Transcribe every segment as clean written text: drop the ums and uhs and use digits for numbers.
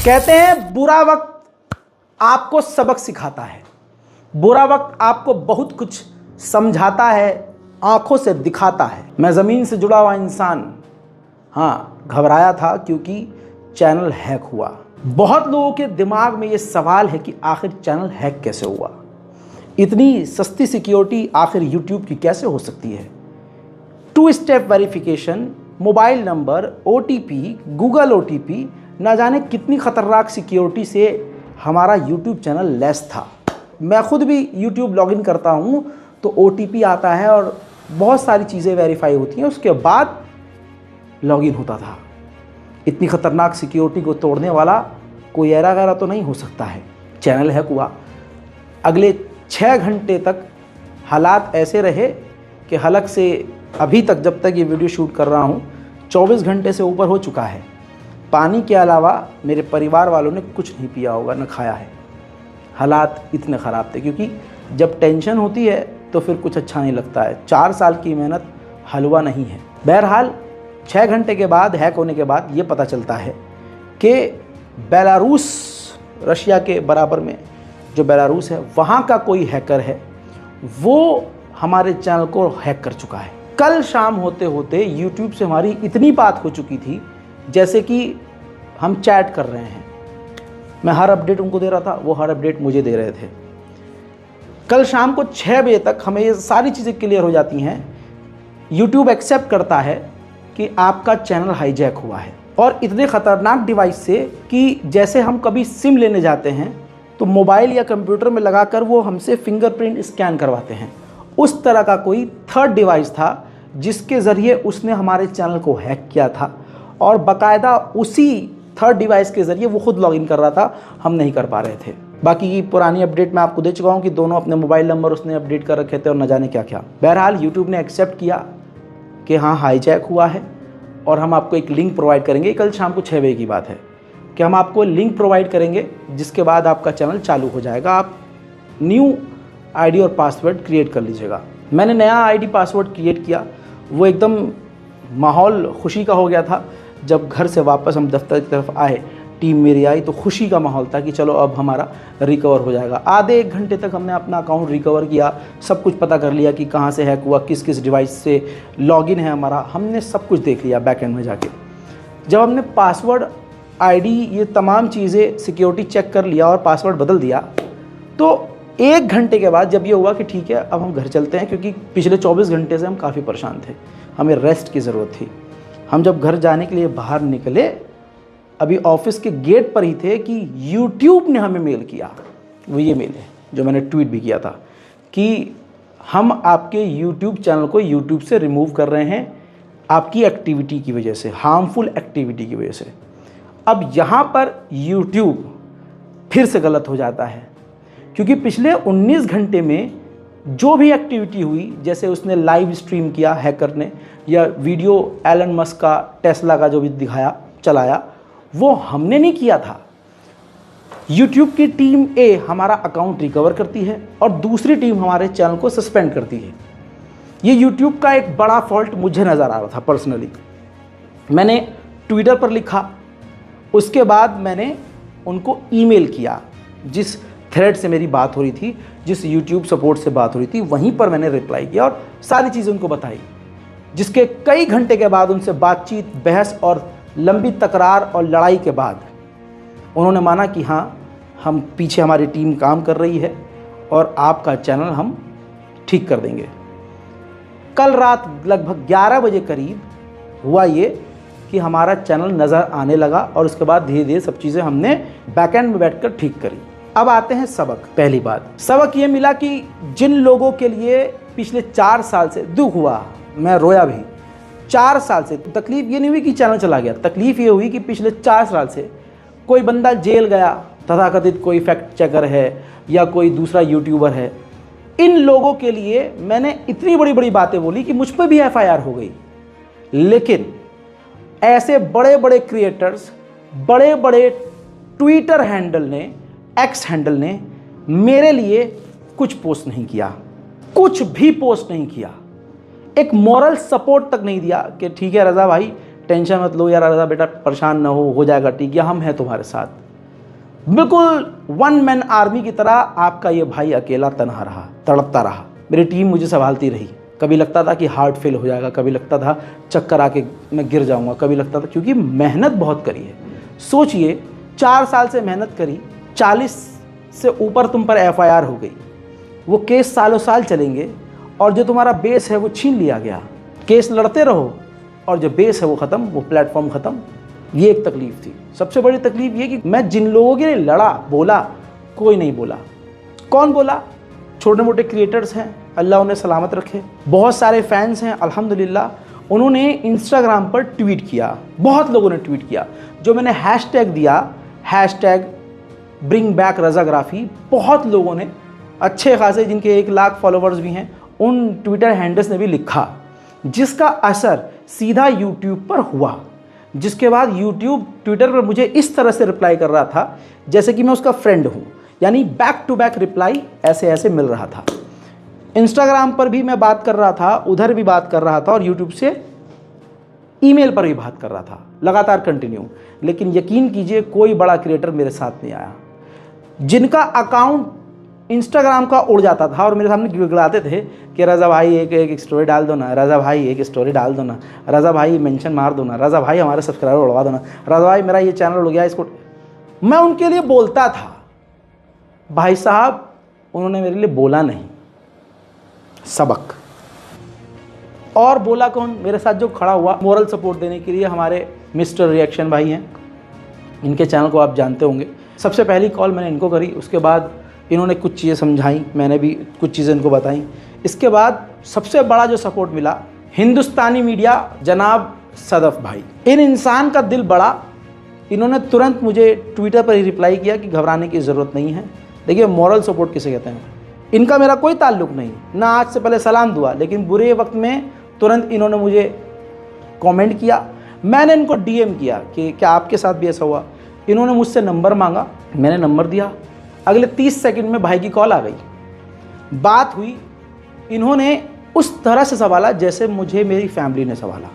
कहते हैं बुरा वक्त आपको सबक सिखाता है, बुरा वक्त आपको बहुत कुछ समझाता है, आंखों से दिखाता है। मैं ज़मीन से जुड़ा हुआ इंसान घबराया था क्योंकि चैनल हैक हुआ। बहुत लोगों के दिमाग में ये सवाल है कि आखिर चैनल हैक कैसे हुआ, इतनी सस्ती सिक्योरिटी आखिर यूट्यूब की कैसे हो सकती है। 2 step verification, mobile number, OTP, Google OTP, ना जाने कितनी ख़तरनाक सिक्योरिटी से हमारा यूट्यूब चैनल लैस था। मैं ख़ुद भी यूट्यूब लॉगिन करता हूँ तो OTP आता है और बहुत सारी चीज़ें वेरीफाई होती हैं, उसके बाद लॉगिन होता था। इतनी ख़तरनाक सिक्योरिटी को तोड़ने वाला कोई ऐरा गैरा तो नहीं हो सकता है। चैनल हैक हुआ। अगले 6 घंटे तक हालात ऐसे रहे कि हलक से अभी तक, जब तक ये वीडियो शूट कर रहा हूँ, 24 घंटे से ऊपर हो चुका है। पानी के अलावा मेरे परिवार वालों ने कुछ नहीं पिया होगा, न खाया है। हालात इतने ख़राब थे क्योंकि जब टेंशन होती है तो फिर कुछ अच्छा नहीं लगता है। 4 साल की मेहनत हलवा नहीं है। बहरहाल 6 घंटे के बाद, हैक होने के बाद ये पता चलता है कि बेलारूस, रशिया के बराबर में जो बेलारूस है, वहाँ का कोई हैकर है, वो हमारे चैनल को हैक कर चुका है। कल शाम होते होते यूट्यूब से हमारी इतनी बात हो चुकी थी जैसे कि हम चैट कर रहे हैं। मैं हर अपडेट उनको दे रहा था, वो हर अपडेट मुझे दे रहे थे। कल शाम को 6 बजे तक हमें ये सारी चीज़ें क्लियर हो जाती हैं। यूट्यूब एक्सेप्ट करता है कि आपका चैनल हाईजैक हुआ है, और इतने ख़तरनाक डिवाइस से कि जैसे हम कभी सिम लेने जाते हैं तो मोबाइल या कंप्यूटर में लगाकर वो हमसे फिंगरप्रिंट स्कैन करवाते हैं। उस तरह का कोई थर्ड डिवाइस था जिसके ज़रिए उसने हमारे चैनल को हैक किया था, और बाकायदा उसी थर्ड डिवाइस के ज़रिए वो खुद लॉगिन कर रहा था, हम नहीं कर पा रहे थे। बाकी की पुरानी अपडेट मैं आपको दे चुका हूँ कि दोनों अपने मोबाइल नंबर उसने अपडेट कर रखे थे और न जाने क्या क्या। बहरहाल यूट्यूब ने एक्सेप्ट किया कि हाँ, हाईजैक हुआ है, और हम आपको एक लिंक प्रोवाइड करेंगे। कल शाम को 6 बजे की बात है कि हम आपको लिंक प्रोवाइड करेंगे, जिसके बाद आपका चैनल चालू हो जाएगा। आप न्यू ID और पासवर्ड क्रिएट कर लीजिएगा। मैंने नया ID पासवर्ड क्रिएट किया, वो एकदम माहौल खुशी का हो गया था। जब घर से वापस हम दफ्तर की तरफ आए, टीम मेरी आई, तो खुशी का माहौल था कि चलो अब हमारा रिकवर हो जाएगा। आधे 1 घंटे तक हमने अपना अकाउंट रिकवर किया, सब कुछ पता कर लिया कि कहाँ से हैक हुआ, किस किस डिवाइस से लॉगिन है हमारा, हमने सब कुछ देख लिया बैकएंड में जाके। जब हमने पासवर्ड, ID, ये तमाम चीज़ें, सिक्योरिटी चेक कर लिया और पासवर्ड बदल दिया, तो 1 घंटे के बाद जब ये हुआ कि ठीक है अब हम घर चलते हैं, क्योंकि पिछले 24 घंटे से हम काफ़ी परेशान थे, हमें रेस्ट की ज़रूरत थी। हम जब घर जाने के लिए बाहर निकले, अभी ऑफिस के गेट पर ही थे कि YouTube ने हमें मेल किया। वो ये मेल है जो मैंने ट्वीट भी किया था कि हम आपके YouTube चैनल को YouTube से रिमूव कर रहे हैं आपकी एक्टिविटी की वजह से, हार्मफुल एक्टिविटी की वजह से। अब यहाँ पर YouTube फिर से गलत हो जाता है, क्योंकि पिछले 19 घंटे में जो भी एक्टिविटी हुई, जैसे उसने लाइव स्ट्रीम किया हैकर ने, या वीडियो एलन मस्क का, टेस्ला का जो भी दिखाया, चलाया, वो हमने नहीं किया था। यूट्यूब की टीम A हमारा अकाउंट रिकवर करती है और दूसरी टीम हमारे चैनल को सस्पेंड करती है। ये यूट्यूब का एक बड़ा फॉल्ट मुझे नज़र आ रहा था पर्सनली। मैंने ट्विटर पर लिखा, उसके बाद मैंने उनको ईमेल किया, जिस थ्रेड से मेरी बात हो रही थी, जिस यूट्यूब सपोर्ट से बात हो रही थी, वहीं पर मैंने रिप्लाई किया और सारी चीज़ें उनको बताई। जिसके कई घंटे के बाद उनसे बातचीत, बहस और लंबी तकरार और लड़ाई के बाद उन्होंने माना कि हाँ, हम पीछे हमारी टीम काम कर रही है और आपका चैनल हम ठीक कर देंगे। कल रात लगभग 11 बजे करीब हुआ ये कि हमारा चैनल नज़र आने लगा, और उसके बाद धीरे धीरे सब चीज़ें हमने बैकएंड में बैठकर ठीक करी। अब आते हैं सबक। पहली बात, सबक ये मिला कि जिन लोगों के लिए पिछले 4 साल से दुख हुआ, मैं रोया भी, 4 साल से तकलीफ़ ये नहीं हुई कि चैनल चला गया, तकलीफ़ ये हुई कि पिछले 4 साल से कोई बंदा जेल गया, तथाकथित कोई फैक्ट चेकर है या कोई दूसरा यूट्यूबर है, इन लोगों के लिए मैंने इतनी बड़ी बड़ी बातें बोली कि मुझ पर भी FIR हो गई। लेकिन ऐसे बड़े बड़े क्रिएटर्स, बड़े बड़े ट्विटर हैंडल ने, X हैंडल ने मेरे लिए कुछ पोस्ट नहीं किया, कुछ भी पोस्ट नहीं किया, एक मॉरल सपोर्ट तक नहीं दिया कि ठीक है रज़ा भाई, टेंशन मत लो यार, रज़ा बेटा परेशान ना हो जाएगा ठीक, या हम हैं तुम्हारे साथ। बिल्कुल वन मैन आर्मी की तरह आपका ये भाई अकेला तनहा रहा, तड़पता रहा। मेरी टीम मुझे संभालती रही। कभी लगता था कि हार्ट फेल हो जाएगा, कभी लगता था चक्कर आके मैं गिर जाऊंगा, कभी लगता था, क्योंकि मेहनत बहुत करी है। सोचिए 4 साल से मेहनत करी, 40 से ऊपर तुम पर FIR हो गई, वो केस सालों साल चलेंगे और जो तुम्हारा बेस है वो छीन लिया गया। केस लड़ते रहो और जो बेस है वो ख़त्म, वो प्लेटफॉर्म ख़त्म। ये एक तकलीफ़ थी। सबसे बड़ी तकलीफ़ ये कि मैं जिन लोगों के लिए लड़ा, बोला, कोई नहीं बोला। कौन बोला? छोटे मोटे क्रिएटर्स हैं, अल्लाह उन्हें सलामत रखे। बहुत सारे फैंस हैं अल्हम्दुलिल्लाह, उन्होंने इंस्टाग्राम पर ट्वीट किया, बहुत लोगों ने ट्वीट किया। जो मैंने हैशटैग दिया, हैशटैग ब्रिंग बैक रज़ाग्राफ़ी, बहुत लोगों ने, अच्छे खासे जिनके 1 लाख फॉलोवर्स भी हैं, उन ट्विटर हैंडल्स ने भी लिखा, जिसका असर सीधा यूट्यूब पर हुआ। जिसके बाद यूट्यूब ट्विटर पर मुझे इस तरह से रिप्लाई कर रहा था जैसे कि मैं उसका फ्रेंड हूँ, यानी बैक टू बैक रिप्लाई ऐसे ऐसे मिल रहा था। इंस्टाग्राम पर भी मैं बात कर रहा था, उधर भी बात कर रहा था और यूट्यूब से ईमेल पर भी बात कर रहा था, लगातार कंटिन्यू। लेकिन यकीन कीजिए कोई बड़ा क्रिएटर मेरे साथ नहीं आया। जिनका अकाउंट इंस्टाग्राम का उड़ जाता था और मेरे सामने गिड़गिड़ाते थे कि रज़ा भाई एक स्टोरी डाल दो ना, रज़ा भाई एक स्टोरी डाल दो ना, रज़ा भाई मेंशन मार दो ना, रज़ा भाई हमारे सब्सक्राइबर उड़वा दो ना, रज़ा भाई मेरा ये चैनल उड़ गया, इसको। मैं उनके लिए बोलता था। भाई साहब उन्होंने मेरे लिए बोला नहीं, सबक। और बोला कौन? मेरे साथ जो खड़ा हुआ मोरल सपोर्ट देने के लिए, हमारे मिस्टर रिएक्शन भाई हैं। इनके चैनल को आप जानते होंगे। सबसे पहली कॉल मैंने इनको करी, उसके बाद इन्होंने कुछ चीज़ें समझाई, मैंने भी कुछ चीज़ें इनको बताई। इसके बाद सबसे बड़ा जो सपोर्ट मिला, हिंदुस्तानी मीडिया जनाब सदफ भाई। इन इंसान का दिल बड़ा, इन्होंने तुरंत मुझे ट्विटर पर ही रिप्लाई किया कि घबराने की ज़रूरत नहीं है। देखिए मॉरल सपोर्ट किसे कहते हैं। इनका मेरा कोई ताल्लुक़ नहीं, ना आज से पहले सलाम दुआ, लेकिन बुरे वक्त में तुरंत इन्होंने मुझे कमेंट किया। मैंने इनको DM किया कि क्या आपके साथ भी ऐसा हुआ। इन्होंने मुझसे नंबर मांगा, मैंने नंबर दिया। अगले 30 सेकंड में भाई की कॉल आ गई, बात हुई। इन्होंने उस तरह से संभाला जैसे मुझे मेरी फैमिली ने संभाला,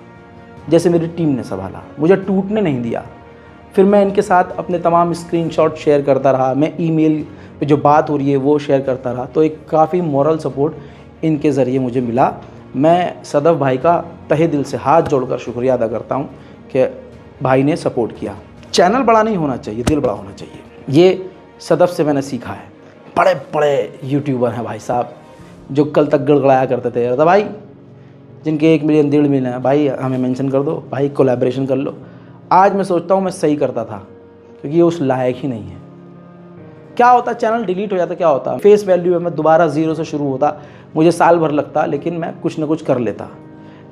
जैसे मेरी टीम ने संभाला, मुझे टूटने नहीं दिया। फिर मैं इनके साथ अपने तमाम स्क्रीनशॉट शेयर करता रहा, मैं ईमेल पे जो बात हो रही है वो शेयर करता रहा। तो एक काफ़ी मॉरल सपोर्ट इनके ज़रिए मुझे मिला। मैं सदफ भाई का तहे दिल से हाथ जोड़कर शुक्रिया अदा करता हूँ कि भाई ने सपोर्ट किया। चैनल बड़ा नहीं होना चाहिए, दिल बड़ा होना चाहिए। ये सदफ से मैंने सीखा है। बड़े बड़े यूट्यूबर हैं भाई साहब, जो कल तक गड़गड़ाया करते थे, तो भाई जिनके 1 मिलियन 1.5 मिलियन है, भाई हमें मेंशन कर दो, भाई कोलैबोरेशन कर लो। आज मैं सोचता हूँ मैं सही करता था, क्योंकि ये उस लायक ही नहीं है। क्या होता, चैनल डिलीट हो जाता, क्या होता, फेस वैल्यू है, मैं दोबारा 0 से शुरू होता, मुझे साल भर लगता, लेकिन मैं कुछ ना कुछ कर लेता।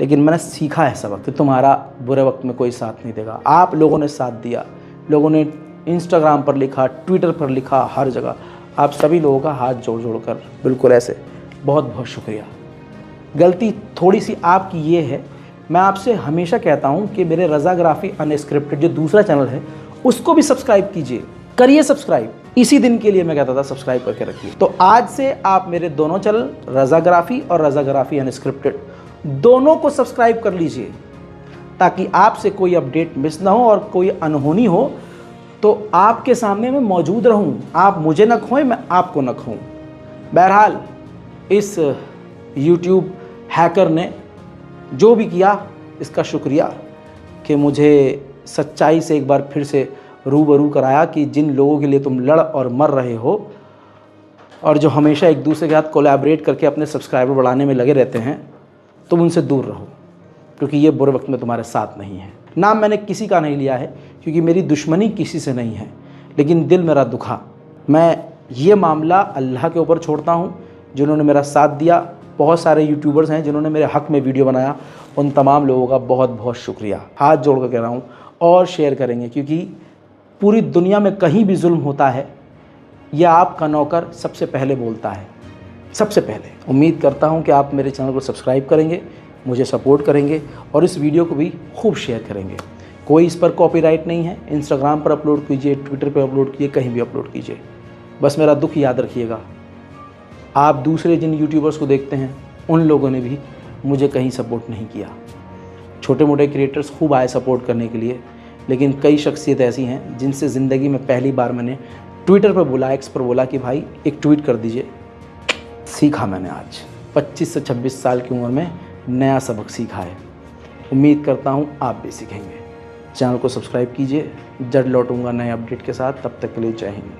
लेकिन मैंने सीखा है सबक कि तुम्हारा बुरे वक्त में कोई साथ नहीं देगा। आप लोगों ने साथ दिया, लोगों ने इंस्टाग्राम पर लिखा, ट्विटर पर लिखा, हर जगह। आप सभी लोगों का हाथ जोड़ जोड़ कर बिल्कुल ऐसे बहुत बहुत शुक्रिया। गलती थोड़ी सी आपकी ये है, मैं आपसे हमेशा कहता हूँ कि मेरे रज़ाग्राफ़ी अनस्क्रिप्टेड जो दूसरा चैनल है उसको भी सब्सक्राइब कीजिए, करिए सब्सक्राइब। इसी दिन के लिए मैं कहता था सब्सक्राइब करके रखिए। तो आज से आप मेरे दोनों चैनल रज़ाग्राफ़ी और रज़ाग्राफ़ी अनस्क्रिप्टेड दोनों को सब्सक्राइब कर लीजिए, ताकि आपसे कोई अपडेट मिस ना हो और कोई अनहोनी हो तो आपके सामने मैं मौजूद रहूं। आप मुझे न खोएं, मैं आपको न खोऊं। बहरहाल इस YouTube हैकर ने जो भी किया इसका शुक्रिया कि मुझे सच्चाई से एक बार फिर से रूबरू कराया कि जिन लोगों के लिए तुम लड़ और मर रहे हो और जो हमेशा एक दूसरे के साथ कोलैबोरेट करके अपने सब्सक्राइबर बढ़ाने में लगे रहते हैं, तुम उनसे दूर रहो, क्योंकि ये बुरे वक्त में तुम्हारे साथ नहीं है। नाम मैंने किसी का नहीं लिया है, क्योंकि मेरी दुश्मनी किसी से नहीं है, लेकिन दिल मेरा दुखा। मैं ये मामला अल्लाह के ऊपर छोड़ता हूँ, जिन्होंने मेरा साथ दिया। बहुत सारे यूट्यूबर्स हैं जिन्होंने मेरे हक़ में वीडियो बनाया, उन तमाम लोगों का बहुत बहुत शुक्रिया। हाथ जोड़ कर कह रहा हूँ, और शेयर करेंगे, क्योंकि पूरी दुनिया में कहीं भी जुल्म होता है, यह आपका नौकर सबसे पहले बोलता है, सबसे पहले। उम्मीद करता हूँ कि आप मेरे चैनल को सब्सक्राइब करेंगे, मुझे सपोर्ट करेंगे और इस वीडियो को भी खूब शेयर करेंगे। कोई इस पर कॉपीराइट नहीं है। इंस्टाग्राम पर अपलोड कीजिए, ट्विटर पर अपलोड कीजिए, कहीं भी अपलोड कीजिए। बस मेरा दुख याद रखिएगा, आप दूसरे जिन यूट्यूबर्स को देखते हैं उन लोगों ने भी मुझे कहीं सपोर्ट नहीं किया। छोटे मोटे क्रिएटर्स खूब आए सपोर्ट करने के लिए, लेकिन कई शख्सियत ऐसी हैं जिनसे ज़िंदगी में पहली बार मैंने ट्विटर पर बोला, एक्स पर बोला कि भाई एक ट्वीट कर दीजिए। सीखा मैंने आज 25 से 26 साल की उम्र में नया सबक सीखा है। उम्मीद करता हूँ आप भी सीखेंगे। चैनल को सब्सक्राइब कीजिए। जल्द लौटूंगा नए अपडेट के साथ। तब तक के लिए जय हिंद।